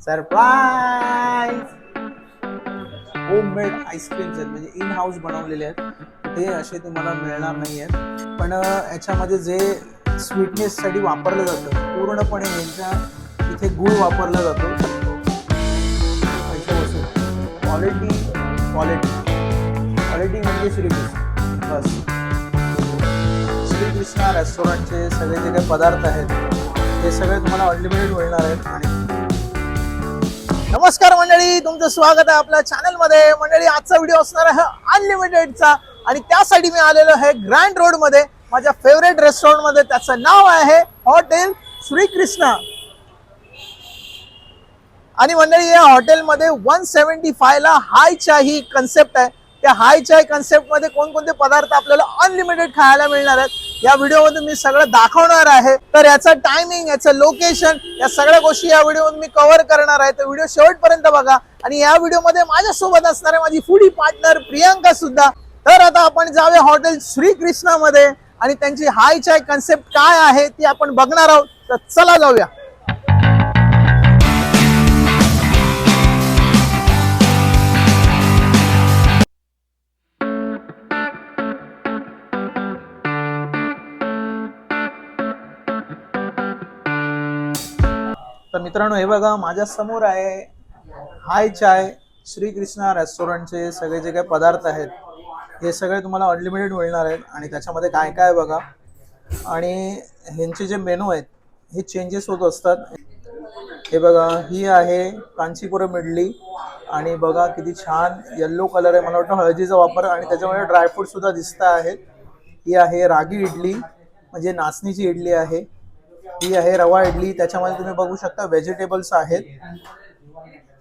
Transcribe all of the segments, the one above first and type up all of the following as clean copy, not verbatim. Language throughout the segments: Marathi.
सरप्राईज होममेड आईस्क्रीम्स आहेत, म्हणजे इन हाऊस बनवलेले आहेत. ते असे तुम्हाला मिळणार नाही आहेत. पण याच्यामध्ये जे स्वीटनेससाठी वापरलं जातं पूर्णपणे ह्यांच्या इथे गूळ वापरला जातो. पैसे वसूल. क्वालिटी क्वालिटी क्वालिटी म्हणजे श्रीकृष्ण बस. श्रीकृष्णा रेस्टॉरंटचे सगळे जे काही पदार्थ आहेत हे सगळे तुम्हाला अनलिमिटेड मिळणार आहेत. आणि नमस्कार मंडळी, तुमचं स्वागत आहे आपल्या चॅनल मध्ये. मंडळी, आजचा व्हिडिओ असणार आहे अनलिमिटेडचा आणि त्यासाठी मी आलेलो आहे ग्रँड रोड मध्ये माझ्या फेवरेट रेस्टॉरंट मध्ये. त्याचं नाव आहे हॉटेल श्रीकृष्णा. आणि मंडळी, या हॉटेलमध्ये 175 ला हाय चाय ही कन्सेप्ट आहे. त्या हाय चाय कन्सेप्ट मध्ये कोणकोणते पदार्थ आपल्याला अनलिमिटेड खायला मिळणार आहेत या व्हिडिओमध्ये मी सगळं दाखवणार आहे. तर याचं टायमिंग, याचं लोकेशन, या सगळ्या गोष्टी या व्हिडिओमध्ये मी कव्हर करणार आहे. तर व्हिडिओ शेवटपर्यंत बघा. आणि या व्हिडिओमध्ये माझ्यासोबत असणार आहे माझी फूडी पार्टनर प्रियांका सुद्धा. तर आता आपण जाऊया हॉटेल श्रीकृष्णा मध्ये आणि त्यांची हाय चाय कन्सेप्ट काय आहे ती आपण बघणार आहोत. तर चला जाऊया. तर मित्रांनो, हे बघा माझ्या समोर आहे हाय चाय श्रीकृष्णा रेस्टॉरंटचे सगळे जे काही पदार्थ आहेत हे सगळे तुम्हाला अनलिमिटेड मिळणार आहेत. आणि त्याच्यामध्ये काय काय बघा. आणि ह्यांचे जे मेनू आहेत हे चेंजेस होत असतात. हे बघा, ही आहे कांचीपुरम इडली आणि बघा किती छान येल्लो कलर आहे. मला वाटतं हळदीचा वापर आणि त्याच्यामध्ये ड्रायफ्रूट सुद्धा दिसत आहेत. ही आहे रागी इडली, म्हणजे नाचणीची इडली आहे. ही आहे रवा इडली, त्याच्यामध्ये तुम्ही बघू शकता व्हेजिटेबल्स आहेत.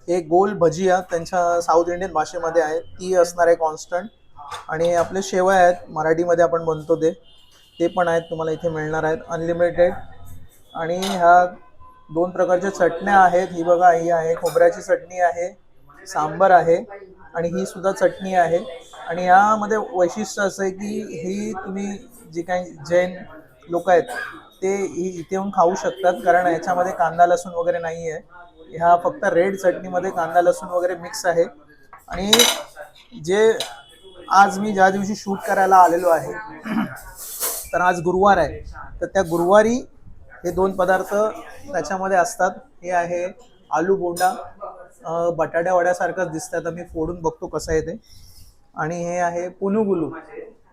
एक गोल भजिया त्यांच्या साऊथ इंडियन भाषेमध्ये आहे, ती असणार आहे कॉन्स्टंट. आणि आपले शेवया आहेत, मराठीमध्ये आपण म्हणतो ते पण आहेत, तुम्हाला इथे मिळणार आहेत अनलिमिटेड. आणि ह्या दोन प्रकारच्या चटण्या आहेत. ही बघा, ही आहे खोबऱ्याची चटणी आहे, सांबर आहे आणि ही सुद्धा चटणी आहे. आणि यामध्ये वैशिष्ट्य असं आहे की ही तुम्ही जी काही जैन लोक आहेत ते इथे येऊन खाऊ शकतात, कारण याच्यामध्ये कांदा लसूण वगैरे नाही आहे. ह्या फक्त रेड चटणीमध्ये कांदा लसूण वगैरे मिक्स आहे. आणि जे आज मी ज्या दिवशी शूट करायला आलेलो आहे तर आज गुरुवार आहे, तर त्या गुरुवारी हे दोन पदार्थ त्याच्यामध्ये असतात. हे आहे आलू बोंडा, बटाट्या वड्यासारखंच दिसतं, तर मी फोडून बघतो कसं आहे ते. आणि हे आहे पुनुगुलू,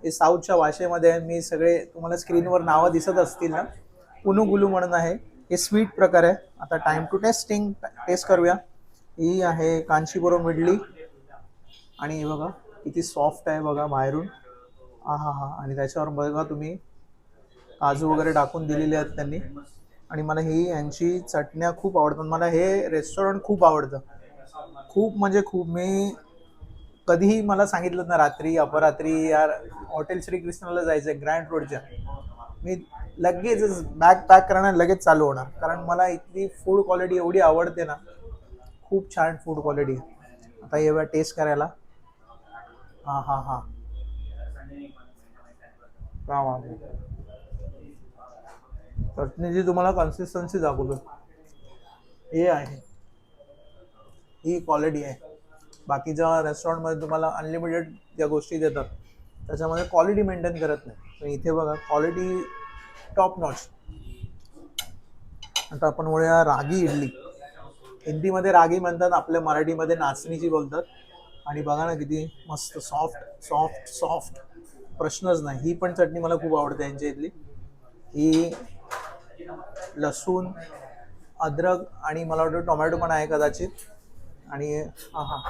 हे साऊथच्या भाषेमध्ये आहे. मी सगळे तुम्हाला स्क्रीनवर नावं दिसत असतील ना, पुनुगुलू म्हणून आहे. हे स्वीट प्रकार आहे. आता टाइम टू टेस्ट करूया. ही आहे कांचीपुरम इडली आणि हे बघा किती सॉफ्ट आहे बघा बाहेरून. हा हा हा. आणि त्याच्यावर बघा तुम्ही काजू वगैरे टाकून दिलेले आहेत त्यांनी. आणि मला ही यांची चटण्या खूप आवडतात. मला हे रेस्टॉरंट खूप आवडतं, खूप म्हणजे खूप. मी कधीही मला सांगितलं ना रात्री अपरात्री यार हॉटेल श्रीकृष्णाला जायचं आहे ग्रँड रोडच्या, मी लगेच बॅग पॅक करणार, लगेच चालू होणार. कारण मला इथली फूड क्वालिटी एवढी आवडते ना, खूप छान फूड क्वालिटी. आता येऊया टेस्ट करायला. हां हां हां, का चटणीची तुम्हाला कन्सिस्टन्सी दाखवतो, हे आहे, ही क्वालिटी आहे. बाकीच्या रेस्टॉरंटमध्ये तुम्हाला अनलिमिटेड ज्या गोष्टी देतात त्याच्यामध्ये क्वालिटी मेंटेन करत नाही, पण इथे बघा क्वालिटी टॉप नॉच. आता आपण वळूया रागी इडली. हिंदीमध्ये रागी म्हणतात, आपल्या मराठीमध्ये नाचणीची बोलतात. आणि बघा ना किती मस्त सॉफ्ट सॉफ्ट सॉफ्ट, प्रश्नच नाही. ही पण चटणी मला खूप आवडते यांच्या इथली. ही लसूण, अद्रक आणि मला वाटतं टोमॅटो पण आहे कदाचित. आणि हा हा,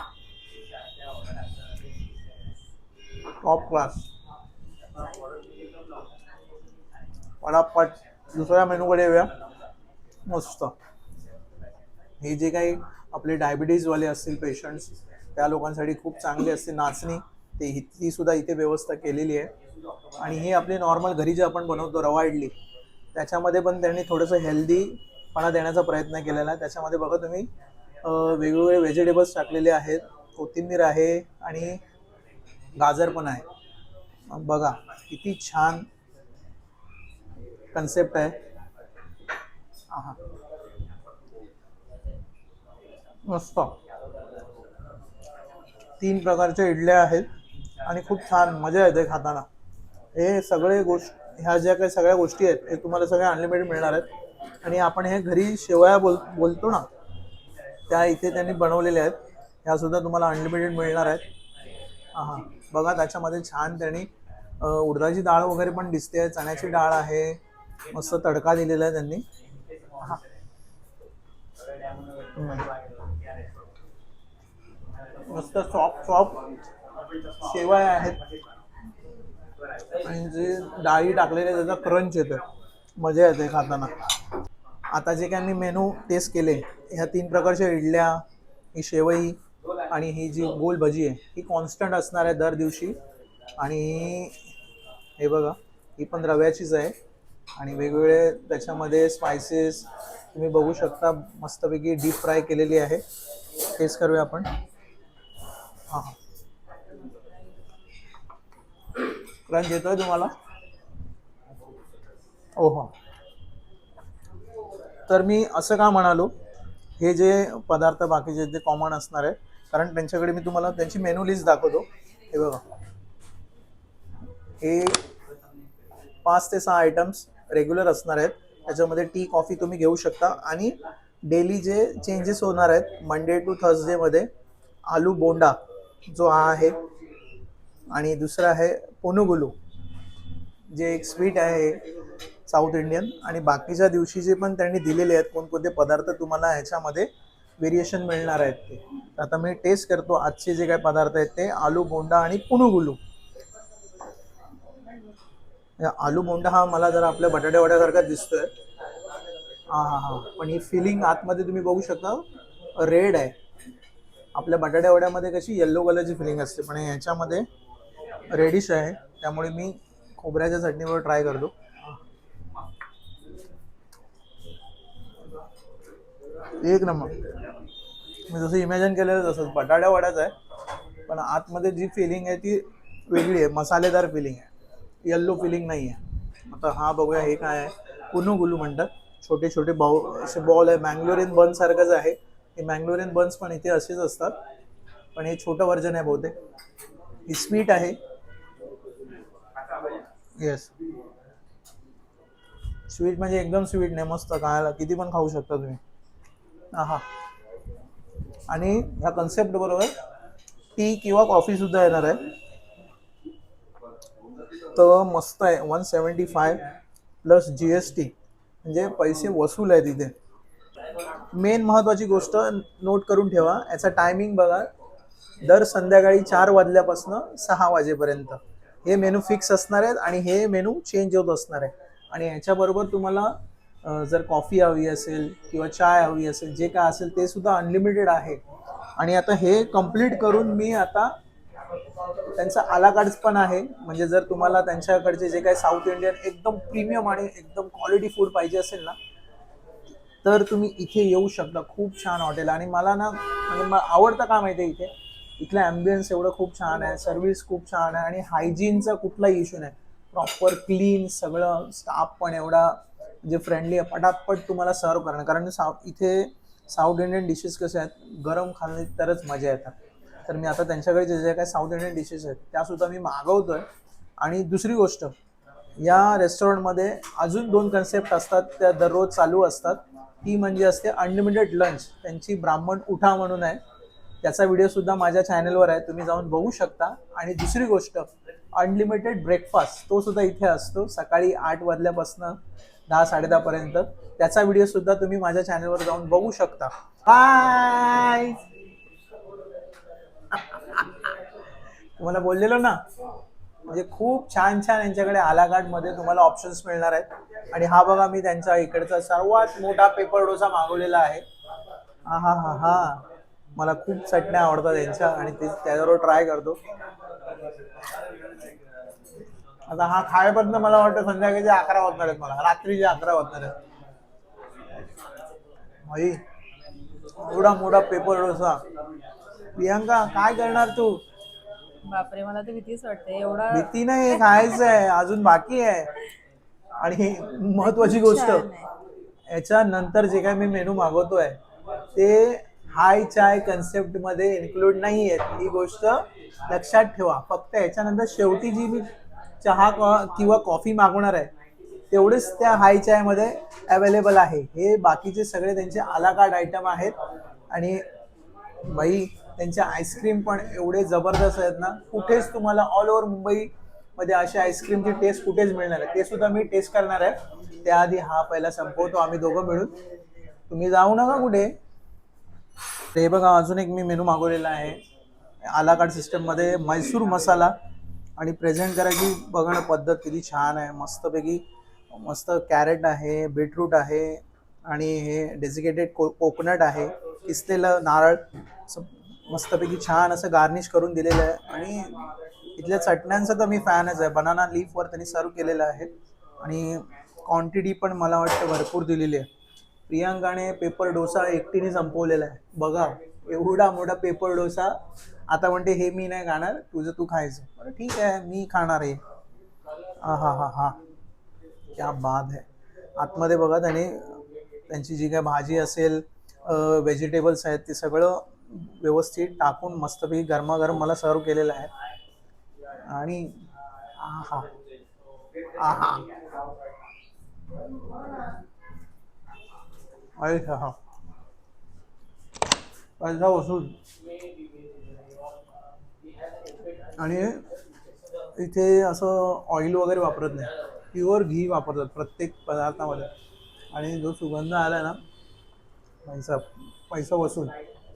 टॉप क्लास. पटापट दुसऱ्या मेनूकडे येऊया. मस्त. हे जे काही आपले डायबिटीजवाले असतील पेशंट्स, त्या लोकांसाठी खूप चांगली असते नाचणी, ते ती सुद्धा इथे व्यवस्था केलेली आहे. आणि हे आपले नॉर्मल घरी जे आपण बनवतो रवा इडली, त्याच्यामध्ये पण त्यांनी थोडंसं हेल्दीपणा देण्याचा प्रयत्न केलेला आहे. त्याच्यामध्ये बघा तुम्ही वेगवेगळे व्हेजिटेबल्स टाकलेले आहेत, कोथिंबीर आहे आणि गाजर पण आहे. बघा किती छान कन्सेप्ट आहे. हा, मस्त. 3 प्रकारच्या इडल्या आहेत आणि खूप छान मजा येते खाताना. हे सगळे ह्या ज्या काही सगळ्या गोष्टी आहेत हे तुम्हाला सगळ्या अनलिमिटेड मिळणार आहेत. आणि आपण हे घरी शेवया बोलतो ना, त्या इथे त्यांनी बनवलेल्या आहेत. ह्या सुद्धा तुम्हाला अनलिमिटेड मिळणार आहेत. हा बघा, त्याच्यामध्ये छान त्यांनी उडदाची डाळ वगैरे पण दिसते, चण्याची डाळ आहे, मस्त तडका दिलेला आहे त्यांनी. मस्त सॉफ्ट सॉफ्ट शेवया आहेत आणि जे डाळी टाकलेले त्याचा क्रंच येतो, मजा येते खाताना. आता जे काय मी मेनू टेस्ट केले, ह्या 3 प्रकारच्या इडल्या, ही शेवई आणि ही जी गोल भजी आहे ही कॉन्स्टंट असणार आहे दर दिवशी. आणि हे बघा, ही पण रव्याचीच आहे आणि वेगवेगळे त्याच्यामध्ये स्पायसेस तुम्ही बघू शकता, मस्तपैकी डीप फ्राय केलेली आहे. टेस्ट करूया आपण. हां हां, क्रंच येतोय तुम्हाला? ओहो. तर मी असं का म्हणालो, हे जे पदार्थ बाकीचे ते कॉमन असणार आहे, कारण त्यांच्याकडे मी तुम्हाला त्यांची मेनू लिस्ट दाखवतो. हे बघा, हे 5 ते 6 आयटम्स रेग्युलर असणार आहेत. त्याच्यामध्ये टी कॉफी तुम्ही घेऊ शकता. आणि डेली जे चेंजेस होणार आहेत, मंडे टू थर्सडेमध्ये आलू बोंडा जो हा आहे, आणि दुसरा आहे पुनुगुलू जे एक स्वीट आहे साऊथ इंडियन. आणि बाकीच्या दिवशी जे पण त्यांनी दिलेले आहेत कोणकोणते पदार्थ तुम्हाला ह्याच्यामध्ये व्हेरिएशन मिळणार आहेत ते. आता मी टेस्ट करतो आजचे जे काही पदार्थ आहेत ते आलू बोंडा आणि पुनुगुलू. आलू बोंडा हा मला जरा आपल्या बटाट्या वड्यासारखा दिसतोय. हा हा हा, पण ही फिलिंग आतमध्ये तुम्ही बघू शकता रेड आहे. आपल्या बटाट्या वड्यामध्ये कशी येल्लो कलरची फिलिंग असते, पण ह्याच्यामध्ये रेडिश आहे. त्यामुळे मी खोबऱ्याच्या चटणीवर ट्राय करतो. एक नंबर. मी जसं इमॅजिन केलेलं तसंच बटाट्या वड्याच आहे, पण आतमध्ये जी फिलिंग आहे ती वेगळी आहे, मसालेदार फिलिंग आहे, येल्लो फिलिंग नाही आहे. आता हा बघूया, हे काय आहे, पुनुगुलू म्हणतात. छोटे छोटे असे बॉल आहे, मँगलोरियन बन सारखंच आहे. हे मँगलोरियन बन्स पण इथे असेच असतात, पण हे छोटं व्हर्जन आहे बहुतेक. ही स्वीट आहे. येस, स्वीट म्हणजे एकदम स्वीट नाही, मस्त खायला किती पण खाऊ शकता तुम्ही. हा, आणि ह्या कन्सेप्ट बरोबर टी किंवा कॉफी सुद्धा येणार आहे. तर मस्त आहे. 175 प्लस GST, म्हणजे पैसे वसूल आहे तिथे. मेन महत्त्वाची गोष्ट नोट करून ठेवा, याचा टायमिंग बघा, दर संध्याकाळी 4 वाजल्यापासून 6 वाजेपर्यंत हे मेनू फिक्स असणार आहेत आणि हे मेनू चेंज होत असणार आहे. आणि ह्याच्याबरोबर तुम्हाला जर कॉफी हवी असेल किंवा चाय हवी असेल, जे काय असेल ते सुद्धा अनलिमिटेड आहे. आणि आता हे कंप्लीट करून मी आता त्यांचा आला कार्ड्स पण आहे, म्हणजे जर तुम्हाला त्यांच्याकडचे जे काही साऊथ इंडियन एकदम प्रीमियम आणि एकदम क्वालिटी फूड पाहिजे असेल ना, तर तुम्ही इथे येऊ शकता. खूप छान हॉटेल. आणि मला ना, म्हणजे मला आवडतं का माहिती आहे, इथलं ॲम्बियन्स एवढं खूप छान आहे, सर्व्हिस खूप छान आहे आणि हायजीनचा कुठलाही इश्यू नाही. प्रॉपर क्लीन सगळं, स्टाफ पण एवढा म्हणजे फ्रेंडली आहे, पटापट तुम्हाला सर्व करणं. कारण इथे साऊथ इंडियन डिशेस कसे आहेत, गरम खाल्ले तरच मजा येतात. तर मी आता त्यांच्याकडे जे जे काही साऊथ इंडियन डिशेस आहेत त्यासुद्धा मी मागवतोय. आणि दुसरी गोष्ट, या रेस्टॉरंटमध्ये अजून 2 कन्सेप्ट असतात, त्या दररोज चालू असतात. ती म्हणजे असते अनलिमिटेड लंच. त्यांची ब्राह्मण उठा म्हणून आहे, त्याचा व्हिडिओसुद्धा माझ्या चॅनलवर आहे, तुम्ही जाऊन बघू शकता. आणि दुसरी गोष्ट, अनलिमिटेड ब्रेकफास्ट, तो सुद्धा इथे असतो सकाळी 8 वाजल्यापासून 10-10:30 पर्यंत. त्याचा व्हिडिओसुद्धा तुम्ही माझ्या चॅनलवर जाऊन बघू शकता. बाय. तुम्हाला बोललेलो ना, म्हणजे खूप छान छान यांच्याकडे आला कार्डमध्ये तुम्हाला ऑप्शन्स मिळणार आहेत. आणि हा बघा, मी त्यांचा इकडचा सर्वात मोठा पेपर डोसा मागवलेला आहे. हा हा हा हा, मला खूप चटण्या आवडतात त्यांच्या आणि ते त्याच्याबरोबर ट्राय करतो. आता हा खायपर्यंत मला वाटतं संध्याकाळचे 11 वाजणार आहेत, मला रात्रीचे 11 वाजणार आहेत. भाई, एवढा मोठा पेपर डोसा. प्रियांका, काय करणार तू? बापरे, मला तर भीतीच वाटते एवढा. भीती नाही, खायचं आहे, अजून बाकी आहे. आणि महत्वाची गोष्ट, याच्या नंतर जे काय मी मेनू मागवतोय ते हाय चाय कन्सेप्टमध्ये इन्क्लूड नाही आहेत, ही गोष्ट लक्षात ठेवा. फक्त याच्यानंतर शेवटी जी मी चहा किंवा कॉफी मागवणार आहे तेवढेच त्या हाय चायमध्ये अवेलेबल आहे. हे बाकीचे सगळे त्यांचे आलाकार्ट आयटम आहेत. आणि बाई त्यांचे आईस्क्रीम पण एवढे जबरदस्त आहेत ना, कुठेच तुम्हाला ऑल ओव्हर मुंबईमध्ये अशी आईस्क्रीमची टेस्ट कुठेच मिळणार आहे. ते सुद्धा मी टेस्ट करणार आहे. त्याआधी हा पहिला संपवतो आम्ही दोघं मिळून. तुम्ही जाऊ नका कुठे. ते बघा अजून एक मी मेनू मागवलेला आहे आलाकार्ट सिस्टममध्ये, मैसूर मसाला. आणि प्रेझेंट करायची बघा ना पद्धत किती छान आहे. मस्तपैकी मस्त कॅरेट आहे, बीटरूट आहे आणि हे डेसिकेटेड कोकोनट आहे, किसलेलं नारळ असं मस्तपैकी छान असं गार्निश करून दिलेलं आहे. आणि इथल्या चटण्यांचा तर मी फॅनच आहे. बनाना लीफवर त्यांनी सर्व केलेलं आहे आणि क्वांटिटी पण मला वाटतं भरपूर दिलेली आहे. प्रियांकाने पेपर डोसा एकटीने संपवलेला आहे बघा. एवढा मोठा पेपर डोसा. आता म्हणते हे मी नाही खाणार, तुझं तू खायचं. बरं ठीक आहे, मी खाणार आहे. हा हा हा हा, क्या बात आहे. आतमध्ये बघा त्याने त्यांची जी काय भाजी असेल, व्हेजिटेबल्स आहेत ते सगळं व्यवस्थित टाकून मस्तपैकी गरमागरम मला सर्व केलेलं आहे. आणि आहा आहा, अरे हा पैसा वसूल. आणि इथे असं ऑइल वगैरे वापरत नाही, प्युअर घी वापरतात प्रत्येक पदार्थामध्ये. आणि जो सुगंध आला ना, पैसा पैसा वसूल.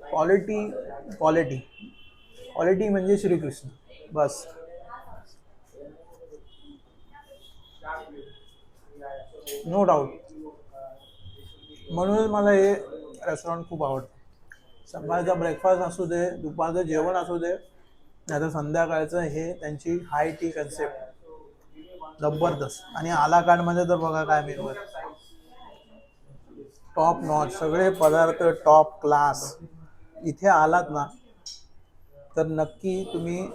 क्वालिटी क्वालिटी क्वालिटी म्हणजे श्रीकृष्ण बस. No doubt. म्हणूनच मला हे रेस्टॉरंट खूप आवडतं. सकाळचा ब्रेकफास्ट असू दे, दुपारचं जेवण असू दे, नाहीतर संध्याकाळचं, हे त्यांची हाय टी कन्सेप्ट जबरदस्त. आणि आलाकार्टमध्ये तर बघा काय मेनू आहे, टॉप नॉच, सगळे पदार्थ टॉप क्लास. इथे आलात ना तर नक्की तुम्ही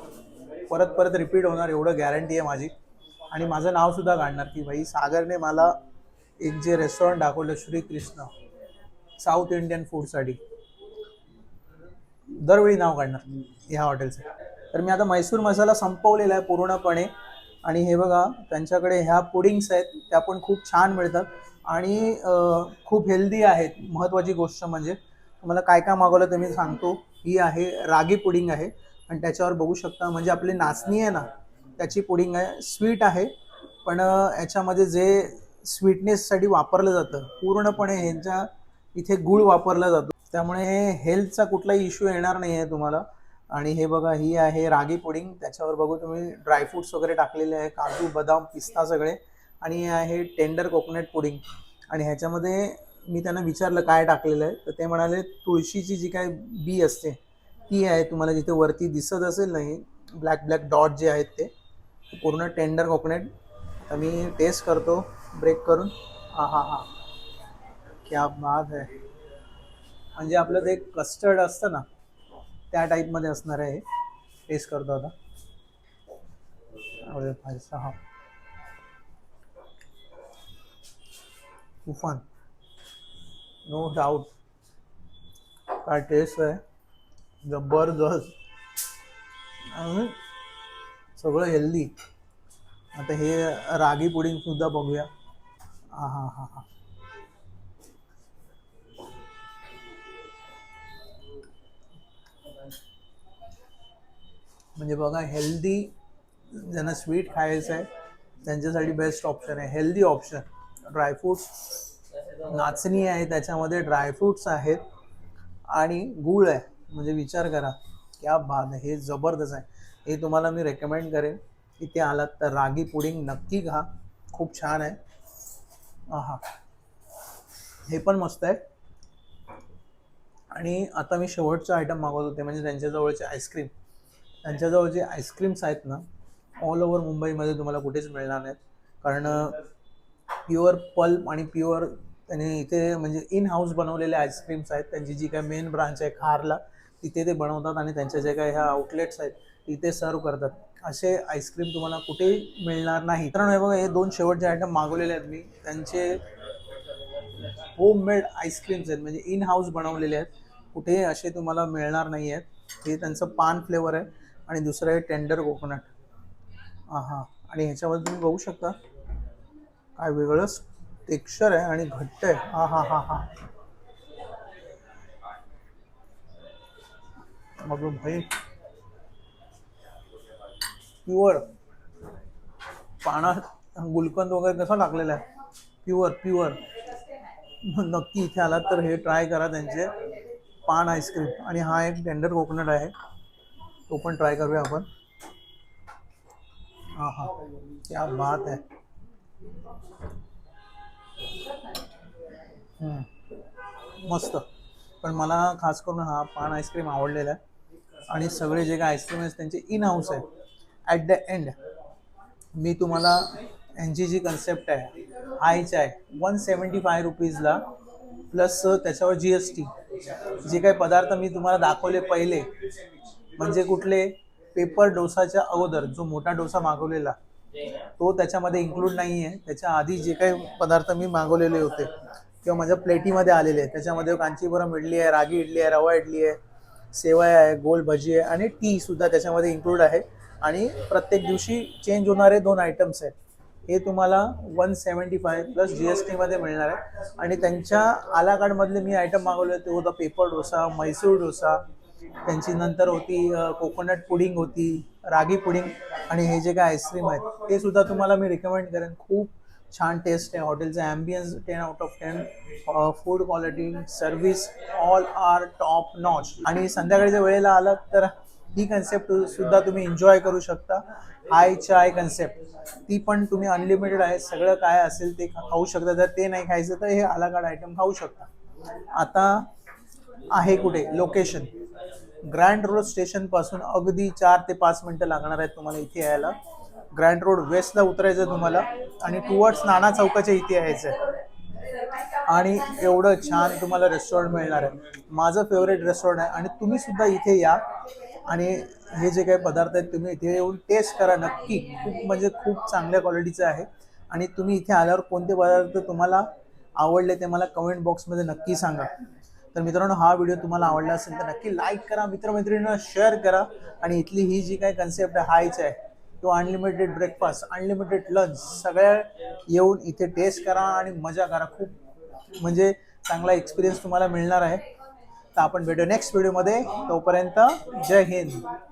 परत परत रिपीट होणार एवढं गॅरंटी आहे माझी. आणि माझं नाव सुद्धा काढणार की भाई सागरने मला एक जे रेस्टॉरंट दाखवलं श्रीकृष्ण साऊथ इंडियन फूडसाठी, दरवेळी नाव काढणार ह्या हॉटेलचं. तर मी आता मैसूर मसाला संपवलेला आहे पूर्णपणे. आणि हे बघा त्यांच्याकडे ह्या पुडिंग्स आहेत, त्या पण खूप छान मिळतात आणि खूप हेल्दी आहेत. महत्त्वाची गोष्ट म्हणजे तुम्हाला काय काय मागवलं ते मी सांगतो. ही आहे रागी पुडिंग आहे आणि त्याच्यावर बघू शकता म्हणजे आपली नाचणी आहे ना त्याची पुडिंग आहे. स्वीट आहे पण याच्यामध्ये जे स्वीटनेससाठी वापरलं जातं पूर्णपणे ह्यांच्या इथे गूळ वापरला जातो, त्यामुळे हे हेल्थचा कुठलाही इश्यू येणार नाही आहे तुम्हाला. आणि हे बघा ही आहे रागी पुडिंग, त्याच्यावर बघू तुम्ही ड्रायफ्रूट्स वगैरे टाकलेले आहे, काजू बदाम पिस्ता सगळे. आणि हे आहे टेंडर कोकोनट पुडिंग. आणि ह्याच्यामध्ये मी त्यांना विचारलं काय टाकलेलं आहे, तर ते म्हणाले तुळशीची जी काय बी असते ती आहे. तुम्हाला जिथे वरती दिसत असेल ना हे ब्लॅक ब्लॅक डॉट जे आहेत ते पूर्ण टेंडर कोकोनट. तर मी टेस्ट करतो ब्रेक करून. हा हा हा, क्या बात आहे. म्हणजे आपलं ते कस्टर्ड असतं ना त्या टाईपमध्ये असणार आहे. टेस्ट करतो आता. अरे भाई साहब, तुफान, नो डाऊट. काय टेस्ट आहे, जबरदस्त. आणि सगळं हेल्दी. आता हे रागी पुडिंग सुद्धा बघूया. हा हा हा हा, म्हणजे बघा हेल्दी, ज्यांना स्वीट खायचं आहे त्यांच्यासाठी बेस्ट ऑप्शन आहे, हेल्दी ऑप्शन. ड्रायफ्रूट्स, नाचणी आहे त्याच्यामध्ये, ड्रायफ्रूट्स आहेत आणि गूळ आहे. म्हणजे विचार करा, क्या बात आहे. हे जबरदस्त आहे. हे तुम्हाला मी रेकमेंड करेन. इथे आलात तर रागी पुडिंग नक्की खा, खूप छान आहे. हा, हे पण मस्त आहे. आणि आता मी शेवटचं आयटम मागवत होते म्हणजे त्यांच्याजवळचे आईस्क्रीम. त्यांच्याजवळ जे आईस्क्रीम्स आहेत ना ऑल ओव्हर मुंबईमध्ये तुम्हाला कुठेच मिळणार नाहीत. कारण प्युअर पल्प आणि प्युअर त्यांनी इथे म्हणजे इन हाऊस बनवलेले आईस्क्रीम्स आहेत. त्यांची जी काय मेन ब्रांच आहे खारला तिथे ते बनवतात आणि त्यांच्या जे काय ह्या आउटलेट्स आहेत तिथे सर्व करतात. असे आईस्क्रीम तुम्हाला कुठेही मिळणार नाही. कारण हे बघा हे दोन शेवटचे आयटम मागवलेले आहेत मी, त्यांचे होममेड आईस्क्रीम्स आहेत म्हणजे इन हाऊस बनवलेले आहेत. कुठेही असे तुम्हाला मिळणार नाही आहेत. हे त्यांचं पान फ्लेवर आहे आणि दुसरं आहे टेंडर कोकोनट. हा आणि ह्याच्यामध्ये तुम्ही बघू शकता काय वेगळंच टेक्स्चर आहे आणि घट्ट आहे. हा मग भाई प्युअर पाण्यात गुलकंद वगैरे कसा टाकलेला आहे, प्युअर. नक्की इथे आलात तर हे ट्राय करा त्यांचे पान आईस्क्रीम. आणि हा एक टेंडर कोकोनट आहे, तो पण ट्राय करूया आपण. हा क्या बात आहे. मस्त. पण मला खास करून हा पान आईस्क्रीम आवडलेला आहे आणि सगळे जे काय आईस्क्रीम आहेत त्यांचे इन हाऊस आहे. ॲट द एंड मी तुम्हाला यांची जी कन्सेप्ट आहे हाय चाय 175 रुपीजला प्लस त्याच्यावर GST. जे काही पदार्थ मी तुम्हाला दाखवले पहिले म्हणजे कुठले, पेपर डोसाच्या अगोदर जो मोठा डोसा मागवलेला तो त्याच्यामध्ये इन्क्लूड नाही आहे. त्याच्या आधी जे काही पदार्थ मी मागवलेले होते किंवा माझ्या प्लेटीमध्ये आलेले आहे त्याच्यामध्ये कांचीपुरम इडली आहे, रागी इडली आहे, रवा इडली आहे, सेवया आहे, गोल भजी आहे आणि टी सुद्धा त्याच्यामध्ये इन्क्लूड आहे. आणि प्रत्येक दिवशी चेंज होणारे 2 आयटम्स आहेत. हे तुम्हाला 175 प्लस GST मध्ये मिळणार आहे. आणि त्यांच्या आला कार्डमधले मी आयटम मागवले ते होता पेपर डोसा, म्हैसूर डोसा, त्यांची नंतर होती कोकोनट पुडिंग होती, रागी पुडिंग आणि हे जे काय आईस्क्रीम आहेत ते सुद्धा तुम्हाला मी रिकमेंड करेन. खूप छान टेस्ट आहे. हॉटेलचं ambience 10 out of 10. Food quality, service all are top notch. आणि संध्याकाळच्या वेळेला आलात तर ही कन्सेप्ट सुद्धा तुम्ही एन्जॉय करू शकता. हाय चाय कन्सेप्ट ती पण तुम्ही अनलिमिटेड आहे. सगळं काय असेल ते खाऊ शकता. जर ते नाही खायचं तर हे आला कार्ड आयटम खाऊ शकता. आता आहे कुठे लोकेशन, ग्रँड रोड स्टेशनपासून अगदी 4 ते 5 मिनटं लागणार आहेत तुम्हाला इथे यायला. ग्रँड रोड वेस्टला उतरायचं तुम्हाला आणि टुवर्ड्स नाना चौकाच्या इथे यायचं आहे. आणि एवढं छान तुम्हाला रेस्टॉरंट मिळणार आहे. माझं फेवरेट रेस्टॉरंट आहे आणि तुम्ही सुद्धा इथे या आणि हे जे काही पदार्थ आहेत तुम्ही इथे येऊन टेस्ट करा नक्की. खूप म्हणजे खूप चांगल्या क्वालिटीचं आहे. आणि तुम्ही इथे आल्यावर कोणते पदार्थ तुम्हाला आवडले ते मला कमेंट बॉक्समध्ये नक्की सांगा. तर मित्रांनो हा व्हिडिओ तुम्हाला आवडला असेल तर नक्की लाईक करा, मित्रमैत्रिणींना शेअर करा. आणि इथली ही जी काही कन्सेप्ट आहे हायच आहे तो अनलिमिटेड ब्रेकफास्ट, अनलिमिटेड लंच सगळ्या येऊन इथे टेस्ट करा आणि मजा करा. खूप म्हणजे चांगला एक्सपिरियन्स तुम्हाला मिळणार आहे. तर आपण भेटू नेक्स्ट व्हिडिओमध्ये. तोपर्यंत जय हिंद.